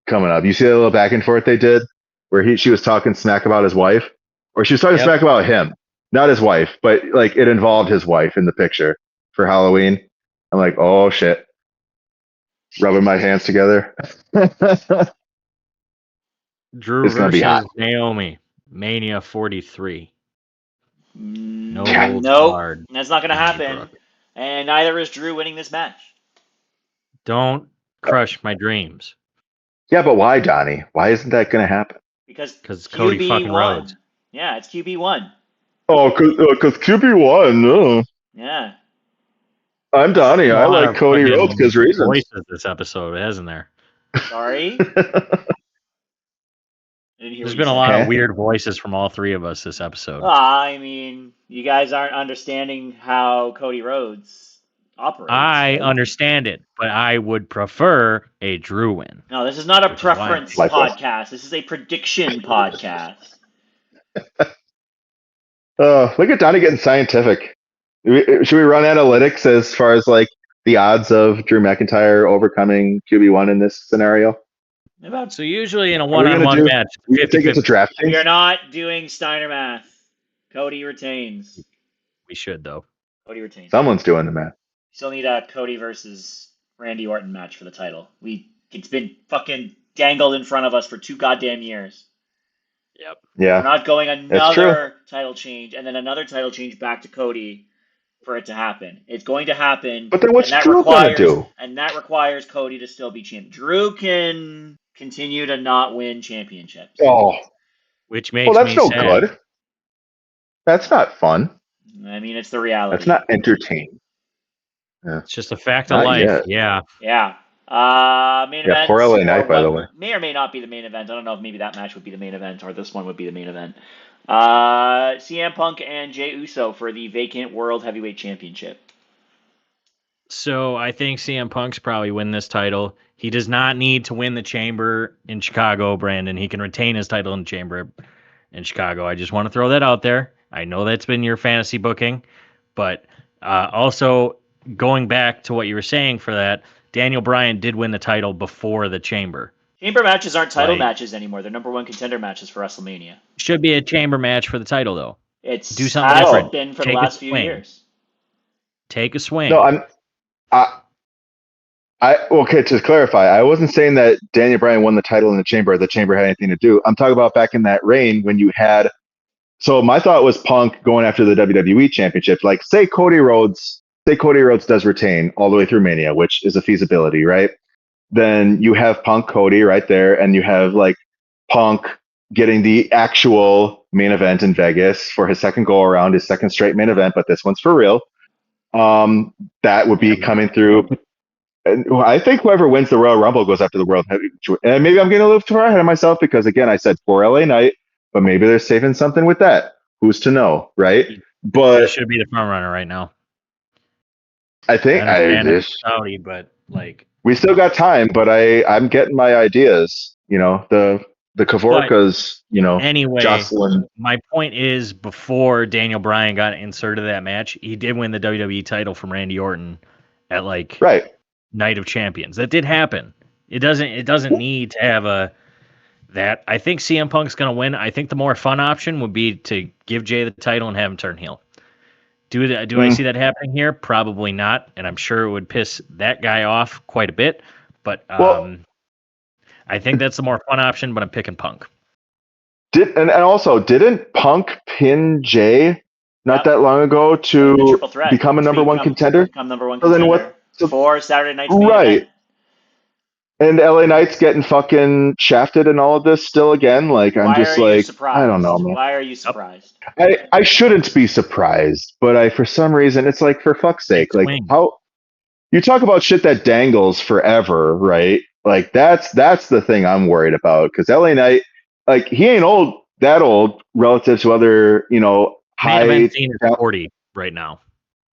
coming up. You see that little back and forth they did, where she was talking smack about his wife, or she was talking smack about him, not his wife, but like it involved his wife in the picture for Halloween. I'm like, oh shit, rubbing my hands together. Drew It's gonna be versus hot. Naomi, Mania 43. No Nope. holds barred. That's not going to happen. Brooke. And neither is Drew winning this match. Don't crush my dreams. Yeah, but why, Donnie? Why isn't that gonna happen? Because Cody QB fucking won. Rhodes. Yeah, it's QB1. Oh, because QB won. Yeah. I'm Donnie. I like Cody Rhodes because reasons. Voices this episode, hasn't there? Sorry? There's been a lot of weird voices from all 3 of us this episode. I mean, you guys aren't understanding how Cody Rhodes operates. I understand it, but I would prefer a Drew win. No, this is not a preference podcast. This is a prediction podcast. Look at Donnie getting scientific. Should we run analytics as far as like the odds of Drew McIntyre overcoming QB1 in this scenario? So usually in a Are we gonna one-on-one do? match, We gonna take it to 50-50. draft We things? are not doing Steiner math. Cody retains. We should, though. Cody retains. Someone's doing the math. Still need a Cody versus Randy Orton match for the title. It's been fucking dangled in front of us for 2 goddamn years. Yep. Yeah, We're not going that's true. another title change and then another title change back to Cody for it to happen. It's going to happen. But then what's and that Drew gonna requires do? and that requires Cody to still be champ. Drew can continue to not win championships. Oh, Which makes well, that's me no sad. good. That's not fun. I mean, it's the reality. That's not entertaining. Yeah. It's just a fact of Not life. yet. Yeah. Yeah. Main Yeah, event. poor LA Knight, by the way. May or may not be the main event. I don't know if maybe that match would be the main event or this one would be the main event. CM Punk and Jey Uso for the vacant World Heavyweight Championship. So I think CM Punk's probably win this title. He does not need to win the Chamber in Chicago, Brandon. He can retain his title in the Chamber in Chicago. I just want to throw that out there. I know that's been your fantasy booking, but also going back to what you were saying for that, Daniel Bryan did win the title before the Chamber. Chamber matches aren't title matches anymore. They're number 1 contender matches for WrestleMania. Should be a Chamber match for the title, though. It's do something different. Been for the last few years. Take a swing. No, okay, to clarify, I wasn't saying that Daniel Bryan won the title in the Chamber. The Chamber had anything to do. I'm talking about back in that reign when you had. So my thought was Punk going after the WWE Championship. Like, say Cody Rhodes does retain all the way through Mania, which is a feasibility, right? Then you have Punk Cody right there, and you have like Punk getting the actual main event in Vegas for his second go around, his second straight main event, but this one's for real. That would be coming through. And I think whoever wins the Royal Rumble goes after the World Heavyweight. And maybe I'm getting a little too far ahead of myself because, again, I said for LA Knight, but maybe they're saving something with that. Who's to know, right? But he should be the front runner right now. I think Saudi, but like we still got time. But I'm getting my ideas. You know, the Kavorkas. You know, anyway, Jocelyn. My point is, before Daniel Bryan got inserted that match, he did win the WWE title from Randy Orton at like Night of Champions. That did happen. It doesn't need to have that. I think CM Punk's going to win. I think the more fun option would be to give Jay the title and have him turn heel. Do I see that happening here? Probably not, and I'm sure it would piss that guy off quite a bit. But I think that's the more fun option. But I'm picking Punk. And also, didn't Punk pin Jay not that long ago to become a number one contender? Become number 1 contender for Saturday night's main event. And LA Knight's getting fucking shafted and all of this still again. Like, I'm just like, I don't know, man. Why are you surprised? I shouldn't be surprised, but for some reason, it's like, for fuck's sake, like how you talk about shit that dangles forever, right? Like that's the thing I'm worried about because LA Knight, like he ain't that old relative to other, high. Main event scene is 40 right now.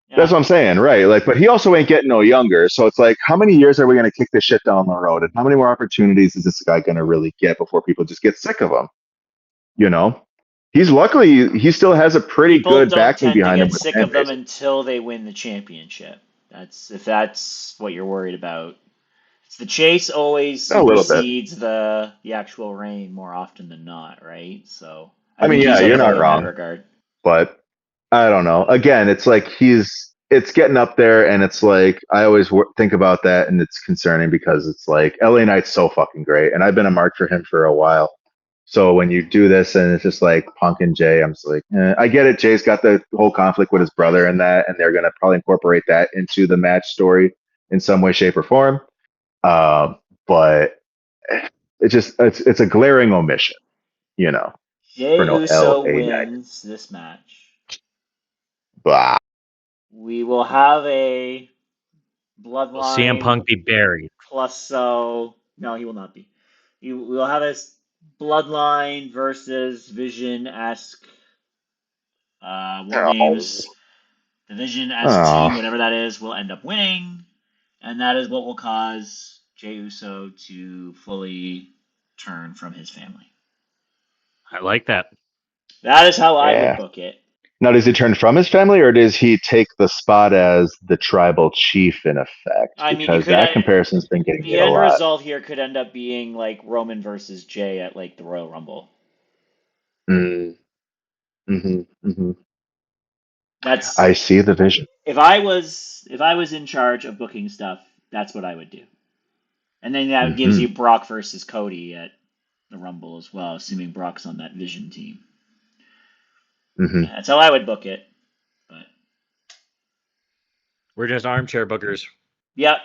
Yeah. That's what I'm saying, right? Like, but he also ain't getting no younger. So it's like, how many years are we going to kick this shit down the road? And how many more opportunities is this guy going to really get before people just get sick of him? He still has a pretty good backing behind him. People don't tend to get sick of them until they win the championship. If that's what you're worried about. It's the chase always supersedes the actual reign more often than not, right? So I mean, yeah, you're not wrong. Regard. But I don't know. Again, it's like it's getting up there, and it's like I always think about that, and it's concerning because it's like LA Knight's so fucking great, and I've been a mark for him for a while. So when you do this, and it's just like Punk and Jay, I'm just like, I get it. Jay's got the whole conflict with his brother and that, and they're gonna probably incorporate that into the match story in some way, shape, or form. But it's a glaring omission, Jey Uso wins this match. Blah. We will have a bloodline. CM Punk be buried. No, he will not be. We will have a bloodline versus Vision-esque. Names? The Vision-esque team, whatever that is, will end up winning, and that is what will cause Jey Uso to fully turn from his family. I like that. That is how I would book it. Now, does he turn from his family, or does he take the spot as the tribal chief in effect? I mean, Because that comparison's been getting the made a end lot. result here could end up being like Roman versus Jay at like the Royal Rumble. That's I see the vision. if I was in charge of booking stuff, that's what I would do. And then that gives you Brock versus Cody at the Rumble as well, assuming Brock's on that Vision team. Yeah, that's how I would book it. But We're just armchair bookers. yep,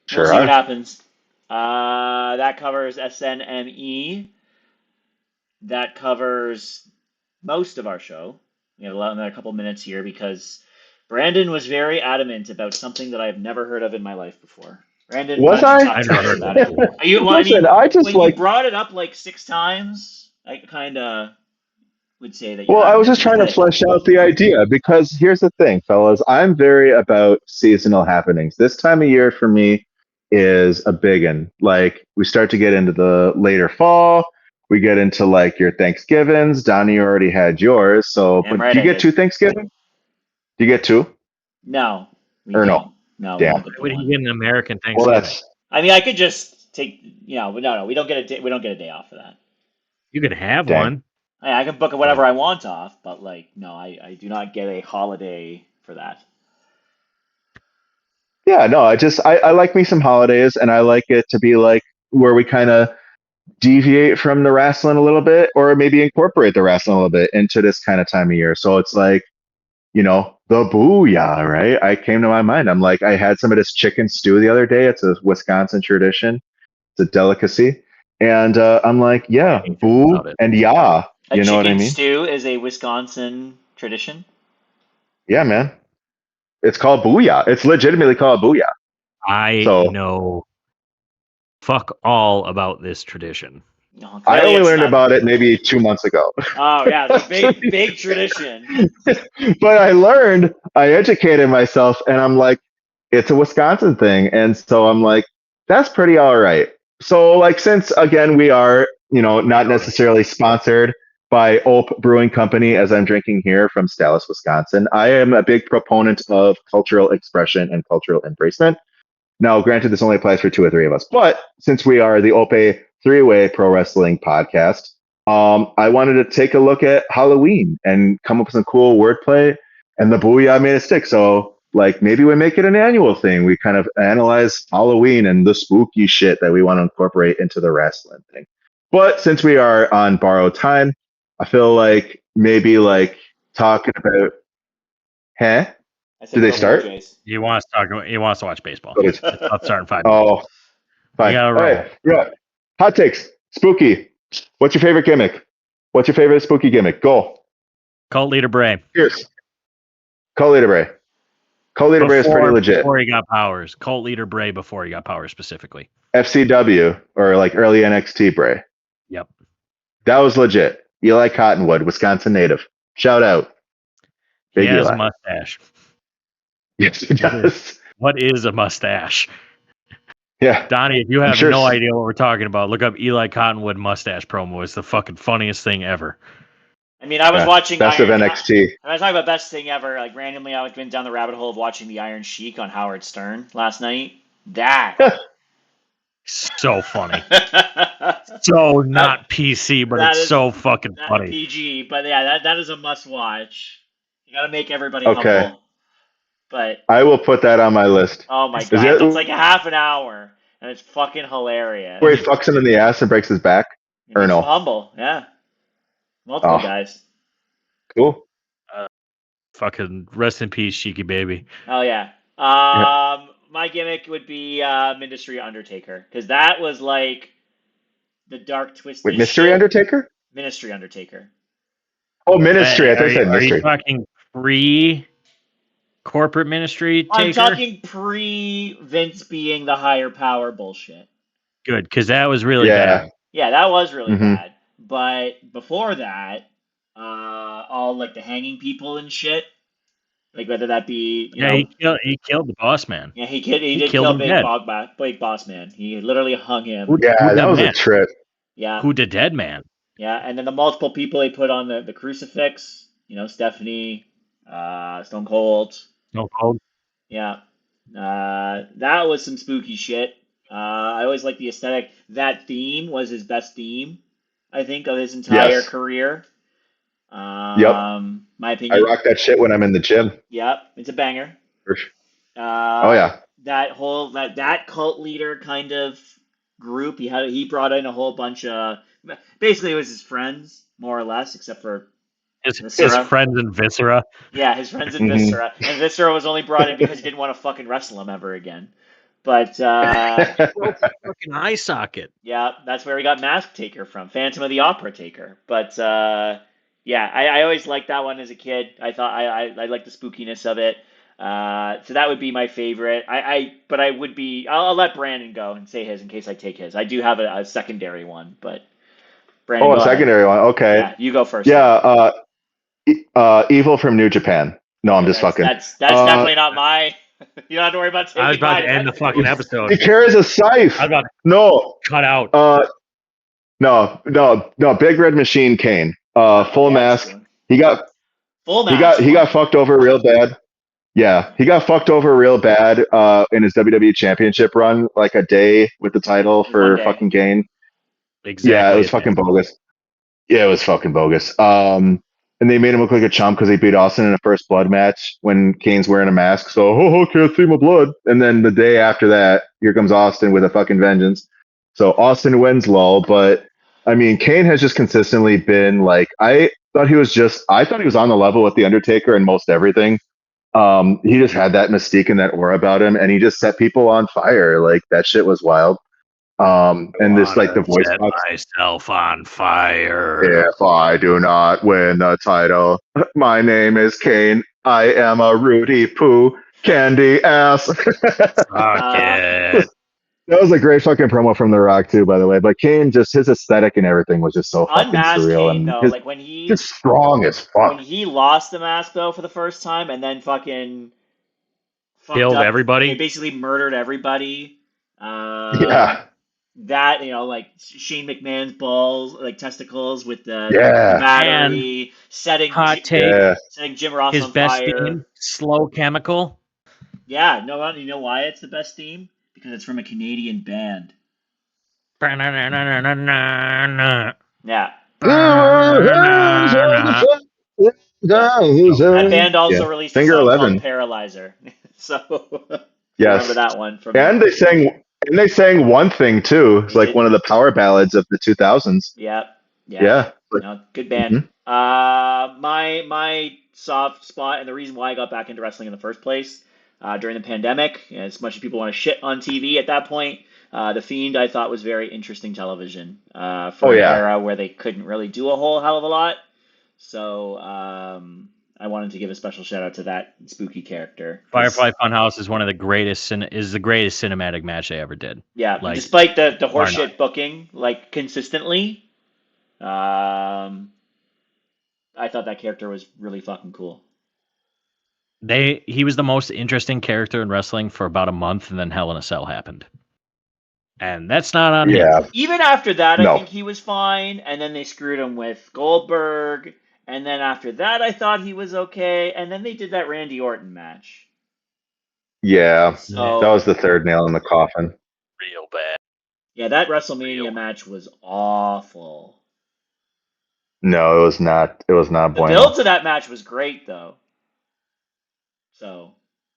Sure we'll see what are. happens. That covers SNME. That covers most of our show. We have another couple minutes here because Brandon was very adamant about something that I have never heard of in my life before. Brandon, Was why don't you I? talk to us about it? Listen, I just when like. you brought it up like 6 times, I kind of would say that. Well, I was just trying to flesh out the idea because here's the thing, fellas. I'm very about seasonal happenings. This time of year for me is a big one. Like we start to get into the later fall. We get into like your Thanksgivings. Donnie already had yours. So, but do you get 2 Thanksgiving? Do you get 2? No, we or don't. No? No, Damn. we don't get Would he get an American Well, Thanksgiving? I mean, I could just take. No, we don't get a day. We don't get a day off for that. You could have Dang. one. I can book whatever I want off, but like, no, I do not get a holiday for that. Yeah, no, I like me some holidays, and I like it to be like where we kind of deviate from the wrestling a little bit, or maybe incorporate the wrestling a little bit into this kind of time of year. So it's like, the booyah, right? I came to my mind. I'm like, I had some of this chicken stew the other day. It's a Wisconsin tradition. It's a delicacy. And I'm like, yeah, boo and yeah. You know what I mean? Chicken stew is a Wisconsin tradition? Yeah, man. It's called booyah. It's legitimately called booyah. I know fuck all about this tradition. No, I only learned about it maybe 2 months ago. Oh, yeah, it's a big tradition. But I educated myself, and I'm like, it's a Wisconsin thing. And so I'm like, that's pretty all right. So, like, since again, we are, not necessarily sponsored by Ope Brewing Company as I'm drinking here from Dallas, Wisconsin, I am a big proponent of cultural expression and cultural embracement. Now, granted, this only applies for 2 or 3 of us, but since we are the Ope 3-Way Pro Wrestling Podcast, I wanted to take a look at Halloween and come up with some cool wordplay, and the booyah made it stick. So, like, maybe we make it an annual thing. We kind of analyze Halloween and the spooky shit that we want to incorporate into the wrestling thing. But since we are on borrowed time, I feel like maybe like talking about, Did they start? He wants to watch baseball. Let's start in 5 minutes. Oh, fine. All right. Yeah. Hot takes. Spooky. What's your favorite gimmick? What's your favorite spooky gimmick? Go. Cult Leader Bray. Cheers. Cult Leader Bray. Cult Leader Bray is pretty legit. Before he got powers. Cult Leader Bray before he got powers specifically. FCW or like early NXT Bray. Yep. That was legit. Eli Cottonwood, Wisconsin native. Shout out. Big he has Eli. A mustache. Yes, he does. What is a mustache? Yeah. Donnie, if you have no idea what we're talking about, look up Eli Cottonwood mustache promo. It's the fucking funniest thing ever. I mean, I was watching Best of NXT. I was talking about best thing ever. Like randomly, I went down the rabbit hole of watching the Iron Sheik on Howard Stern last night. That so funny. So not PC, but it's so fucking funny. PG, but yeah, that is a must watch. You got to make everybody humble. But I will put that on my list. Oh my god, it's like a half an hour, and it's fucking hilarious. Where he fucks him in the ass and breaks his back, or no? Humble, yeah. Multiple guys. Cool. Fucking rest in peace, Cheeky Baby. Oh yeah. My gimmick would be Ministry Undertaker, because that was like the dark twist. Wait, Mystery Undertaker? Ministry Undertaker. Oh, Ministry. I thought you said Mystery. Are you talking pre-corporate Ministry Taker? I'm talking pre-Vince being the higher power bullshit. Good, because that was really bad. Yeah, that was really bad. But before that, all like the hanging people and shit, like whether that be he killed the Boss Man. Yeah, he did kill Big Boss Man. He literally hung him. That was a trip. Yeah. Who the Dead Man? Yeah, and then the multiple people they put on the crucifix. Stephanie, Stone Cold. No cold. Yeah. That was some spooky shit. I always liked the aesthetic. That theme was his best theme, I think, of his entire Yes. career. Yep. My I opinion. rock that shit when I'm in the gym. Yep, it's a banger. For sure. Oh Uh, yeah. that whole that cult leader kind of group. He brought in a whole bunch of basically it was his friends more or less, except for His Viscera. friends in Viscera. Yeah, his friends in hmm Viscera, and Viscera was only brought in because he didn't want to fucking wrestle him ever again. But Broke his fucking eye socket. yeah, that's where we got Mask Taker from, Phantom of the Opera Taker. But yeah, I always liked that one as a kid. I thought I liked the spookiness of it. So that would be my favorite. But I would be. I'll let Brandon go and say his in case I take his. I do have a secondary one, but Brandon, Oh, a go ahead. secondary one. Okay. Yeah, you go first. Yeah. Evil from New Japan. No, I'm Okay, just fucking. that's definitely not my. You don't have to worry about I was taking about mine. to end the fucking episode. He carries a scythe. I was about to No. cut out. No. Big Red Machine Kane. Full Yeah, that's a good mask. one. He got Full he mask got he got fun. fucked over real bad. Yeah, he got fucked over real bad in his WWE Championship run, like a day with the title It was one for day. fucking Kane. Yeah, it Exactly was a day. fucking bogus. Yeah, it was fucking bogus. And they made him look like a chump because he beat Austin in a first blood match when Kane's wearing a mask. So, can't see my blood. And then the day after that, here comes Austin with a fucking vengeance. So Austin wins, lol. But I mean, Kane has just consistently been like, I thought he was on the level with the Undertaker in most everything. He just had that mystique and that aura about him, and he just set people on fire. Like that shit was wild. I And this like wanna the voice set box. myself on fire. If I do not win the title, my name is Kane. I am a Rudy Poo candy ass. Fuck Uh, it. That was a great fucking promo from The Rock too, by the way. But Kane, just his aesthetic and everything was just so fucking Unmasked surreal, Kane and though, his like just strong as when fuck. he lost the mask though for the first time, and then fucking fucked Killed up, everybody. basically murdered everybody. Um, Yeah, that like Shane McMahon's balls, like testicles with the yeah, And battery, hot take, yeah. setting Jim Ross his on best fire. theme, Slow Chemical. Yeah, no, you know why it's the best theme? Because it's from a Canadian band. Yeah. That band Yeah, also released a Finger song called 11. Paralyzer. So if you remember Yes, that one from and they sang one thing too. It's they like did. one of the power ballads of the 2000s. Yeah. Yeah. Yeah, but No, good band. mhm. My soft spot and the reason why I got back into wrestling in the first place during the pandemic, as much as people want to shit on TV at that point, The Fiend I thought was very interesting television Oh for an yeah, era where they couldn't really do a whole hell of a lot. So I wanted to give a special shout out to that spooky character because Firefly Funhouse is one of the greatest. Is the greatest cinematic match they ever did. yeah, Like despite the bar none. horseshit booking like consistently, um, I thought that character was really fucking cool. He was the most interesting character in wrestling for about a month, and then Hell in a Cell happened, and that's not on him. yeah. Even after that, I No, think he was fine, and then they screwed him with Goldberg, and then after that, I thought he was okay, and then they did that Randy Orton match. yeah. Yeah. That was So the third nail in the coffin. Real bad. yeah, that Real. WrestleMania match was awful. No, it was not. It was not The build bueno. to that match was great, though. So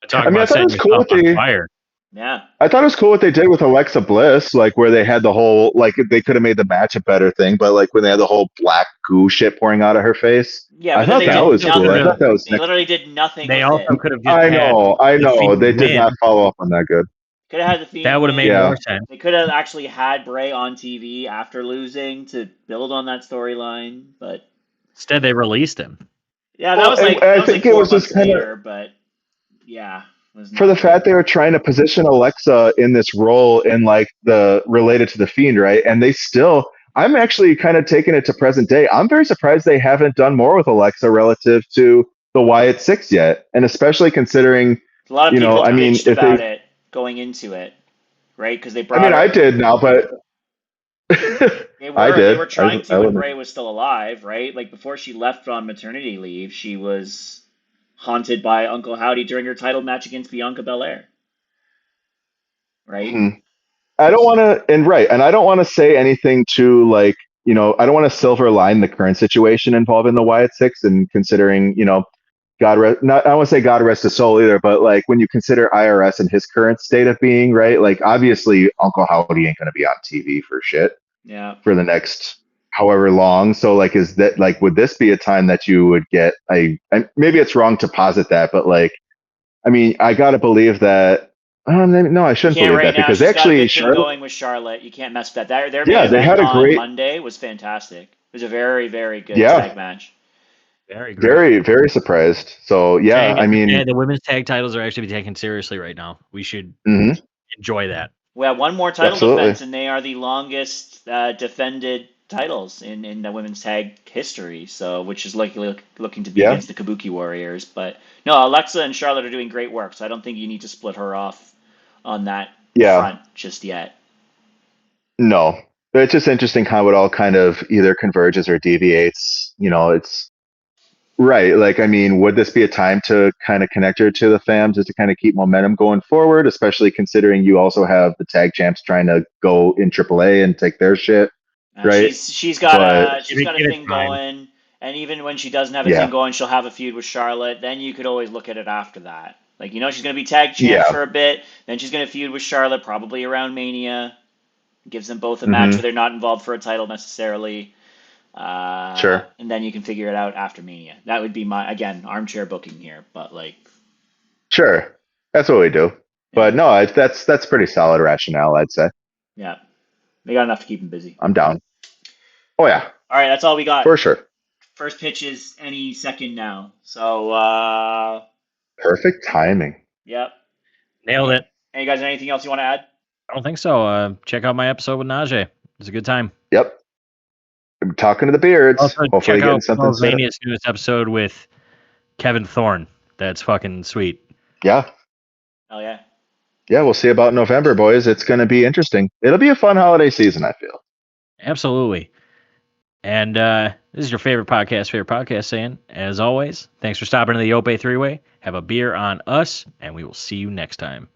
Talk I mean, I about thought it setting was cool yourself what on they. fire. yeah, I thought it was cool what they did with Alexa Bliss, like where they had the whole, like they could have made the match a better thing, but like when they had the whole black goo shit pouring out of her face, yeah, I but then thought they They that did was also cool. could I have. thought nothing. that was They next. literally did nothing They with it. also could have just had I the know. They Fiend did win. not follow up on that good. Could have had the That Fiend would have made win. more Yeah. sense. They could have actually had Bray on TV after losing to build on that storyline, but Instead, they released him. yeah, Well, and that I was like think it four was just months kind of later. But yeah, it was for the not fact great. they were trying to position Alexa in this role in like the related to the Fiend, right? And they still, I'm actually kind of taking it to present day. I'm very surprised they haven't done more with Alexa relative to the Wyatt Six yet, and especially considering, A lot of people I mean, bitched if about they, it going into it, right? Because they I brought mean, I her. did now, but I They were did. trying to I when wouldn't. Bray was still alive, right? Like before she left on maternity leave, she was haunted by Uncle Howdy during her title match against Bianca Belair. Right? Mhm. I don't want to, and I don't want to say anything to like, I don't want to silver line the current situation involving the Wyatt Six and considering, God rest, not, I don't want to say God rest his soul either, but like when you consider IRS and his current state of being, right? Like obviously Uncle Howdy ain't going to be on TV for shit Yeah. for the next however long. So like, is that like, would this be a time that you would get maybe it's wrong to posit that, but like, I mean, I got to believe that. No, I You shouldn't can't believe right that now. because She's got a actually good thing Charlotte, going with Charlotte. You can't mess with that. Their main yeah, they event had a on great, Monday was fantastic. It was a very, very good yeah, tag match. Very great. very, very surprised. So yeah, Saying I mean, the women's tag titles are actually taken seriously right now. We should mhm, enjoy that. We have one more title absolutely, defense, and they are the longest defended titles in the women's tag history. So, which is looking to be yeah, against the Kabuki Warriors. But no, Alexa and Charlotte are doing great work. So I don't think you need to split her off on that yeah, front just yet. no. But it's just interesting how it all kind of either converges or deviates. It's right. Like, I mean, would this be a time to kind of connect her to the fam just to kind of keep momentum going forward, especially considering you also have the tag champs trying to go in AAA and take their shit, right? She's got But a Give it thing time. going, and even when she doesn't have a thing yeah, going, she'll have a feud with Charlotte. Then you could always look at it after that. Like she's gonna be tag champs yeah, for a bit, then she's gonna feud with Charlotte probably around Mania. Gives them both a match hmm, where they're not involved for a title necessarily, sure, and then you can figure it out after Mania. That would be my again armchair booking here, but like sure. That's what we do. yeah, But no, that's pretty solid rationale, I'd say. yeah, they got enough to keep them busy. I'm down. Oh yeah, All right, that's all we got. for sure. First pitch is any second now. So Perfect timing. yep. Nailed it. Hey guys, anything else you want to add? I don't think so. Check out my episode with Najee. It was a good time. Yep. I'm talking to the beards. Also, Hopefully check getting out something Paul's set up. Mania's newest episode with Kevin Thorne. That's fucking sweet. Yeah. Oh yeah. Yeah, we'll see about November, boys. It's going to be interesting. It'll be a fun holiday season, I feel. Absolutely. And this is your favorite podcast saying, as always, thanks for stopping to the Ope Three-Way. Have a beer on us, and we will see you next time.